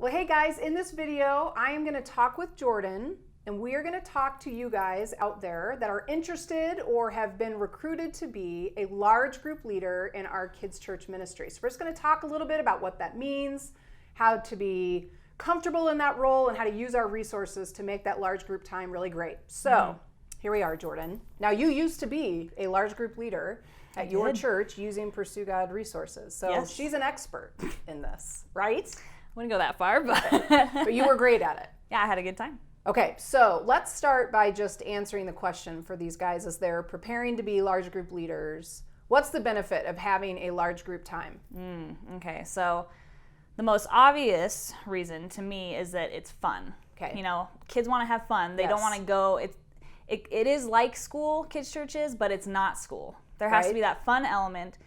Well, hey guys, in this video, I am going to talk with Jordan, and we are going to talk to you guys out there that are interested or have been recruited to be a large group leader in our kids' church ministry. So we're just going to talk a little bit about what that means, how to be comfortable in that role, and how to use our resources to make that large group time really great. So here we are, Jordan. Now, you used to be a large group leader at your church using Pursue God resources. So she's an expert in this, right? Wouldn't go that far, but But you were great at it. yeah, I had a good time. Okay, so let's start by just answering the question for these guys as they're preparing to be large group leaders. What's the benefit of having a large group time? Okay, so the most obvious reason to me is that it's fun. Okay. You know, kids want to have fun. They don't want to go. It is like school, kids' churches, but it's not school. There has to be that fun element.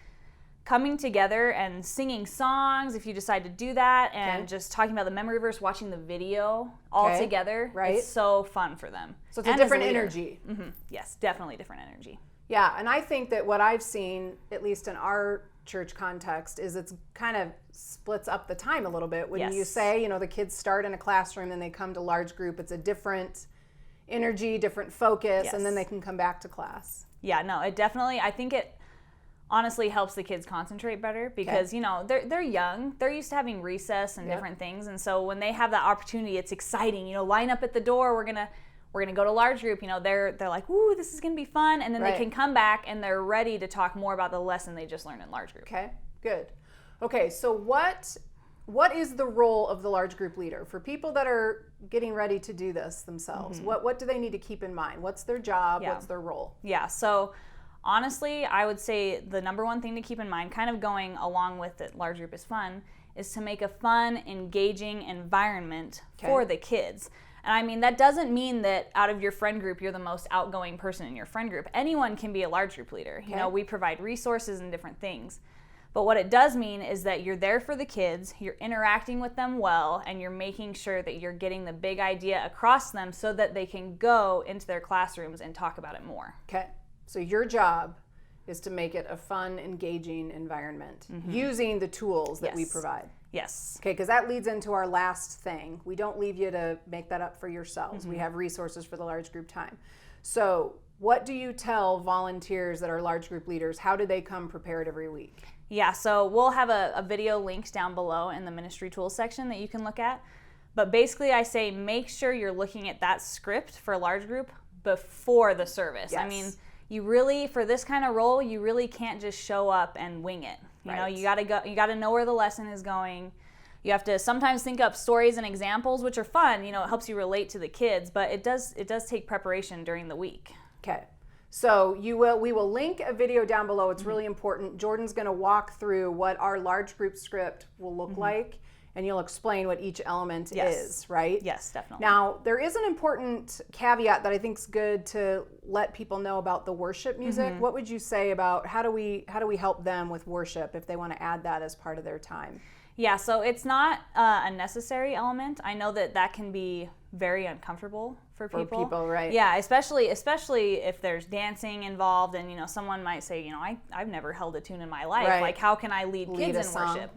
Coming together and singing songs, if you decide to do that, and just talking about the memory verse, watching the video all together, it's so fun for them. So it's a different energy. Yes, definitely different energy. Yeah, and I think that what I've seen, at least in our church context, is it's kind of splits up the time a little bit. When you say, you know, the kids start in a classroom and they come to large group, it's a different energy, different focus, and then they can come back to class. Yeah, no, it definitely, I think it honestly helps the kids concentrate better because, you know, they're young. They're used to having recess and different things. And so when they have that opportunity, it's exciting. You know, line up at the door. We're gonna go to large group. You know, they're like, ooh, this is gonna be fun. And then they can come back and they're ready to talk more about the lesson they just learned in large group. Okay, good. Okay, so what is the role of the large group leader for people that are getting ready to do this themselves? What do they need to keep in mind? What's their job? What's their role? Yeah, so honestly, I would say the number one thing to keep in mind, kind of going along with it, large group is fun, is to make a fun, engaging environment for the kids. And I mean, that doesn't mean that out of your friend group, you're the most outgoing person in your friend group. Anyone can be a large group leader. You know, we provide resources and different things. But what it does mean is that you're there for the kids, you're interacting with them well, and you're making sure that you're getting the big idea across them so that they can go into their classrooms and talk about it more. Okay. So your job is to make it a fun, engaging environment using the tools that we provide. Yes. Okay, because that leads into our last thing. We don't leave you to make that up for yourselves. We have resources for the large group time. So what do you tell volunteers that are large group leaders? How do they come prepared every week? Yeah, so we'll have a video linked down below in the ministry tools section that you can look at. But basically I say make sure you're looking at that script for a large group before the service. I mean, you really, for this kind of role, you really can't just show up and wing it. You know, you gotta know where the lesson is going. You have to sometimes think up stories and examples, which are fun. You know, it helps you relate to the kids, but it does take preparation during the week. Okay. So we will link a video down below. It's really important. Jordan's going to walk through what our large group script will look like, and you'll explain what each element is, right? Yes, definitely. Now, there is an important caveat that I think is good to let people know about the worship music. What would you say about how do we help them with worship if they want to add that as part of their time? Yeah, so it's not a necessary element. I know that can be very uncomfortable for people. Right? Yeah, especially if there's dancing involved, and you know, someone might say, you know, I've never held a tune in my life. Like, how can I lead kids in worship?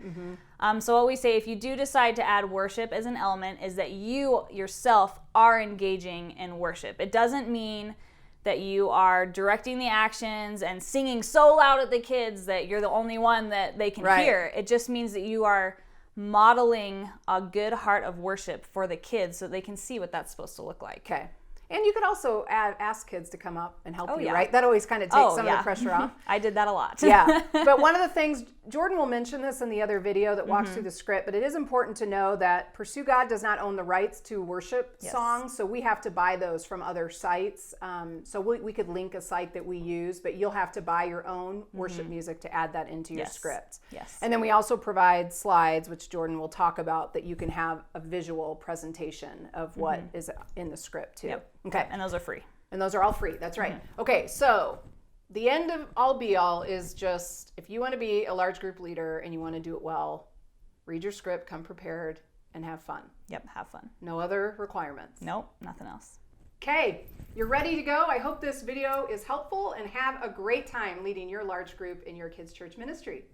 So what we say, if you do decide to add worship as an element, is that you yourself are engaging in worship. It doesn't mean that you are directing the actions and singing so loud at the kids that you're the only one that they can hear. It just means that you are modeling a good heart of worship for the kids so they can see what that's supposed to look like. Okay. And you could also ask kids to come up and help you, right? That always kind of takes some of the pressure off. I did that a lot. Yeah. But one of the things, Jordan will mention this in the other video that walks through the script, but it is important to know that Pursue God does not own the rights to worship songs, so we have to buy those from other sites. So we could link a site that we use, but you'll have to buy your own worship music to add that into your script. Yes. And then we also provide slides, which Jordan will talk about, that you can have a visual presentation of what is in the script too. Okay. And those are free. And those are all free. That's right. Okay, so the end of all be all is just, if you want to be a large group leader and you want to do it well, read your script, come prepared, and have fun. Yep, have fun. No other requirements. Nope, nothing else. Okay, you're ready to go. I hope this video is helpful, and have a great time leading your large group in your kids' church ministry.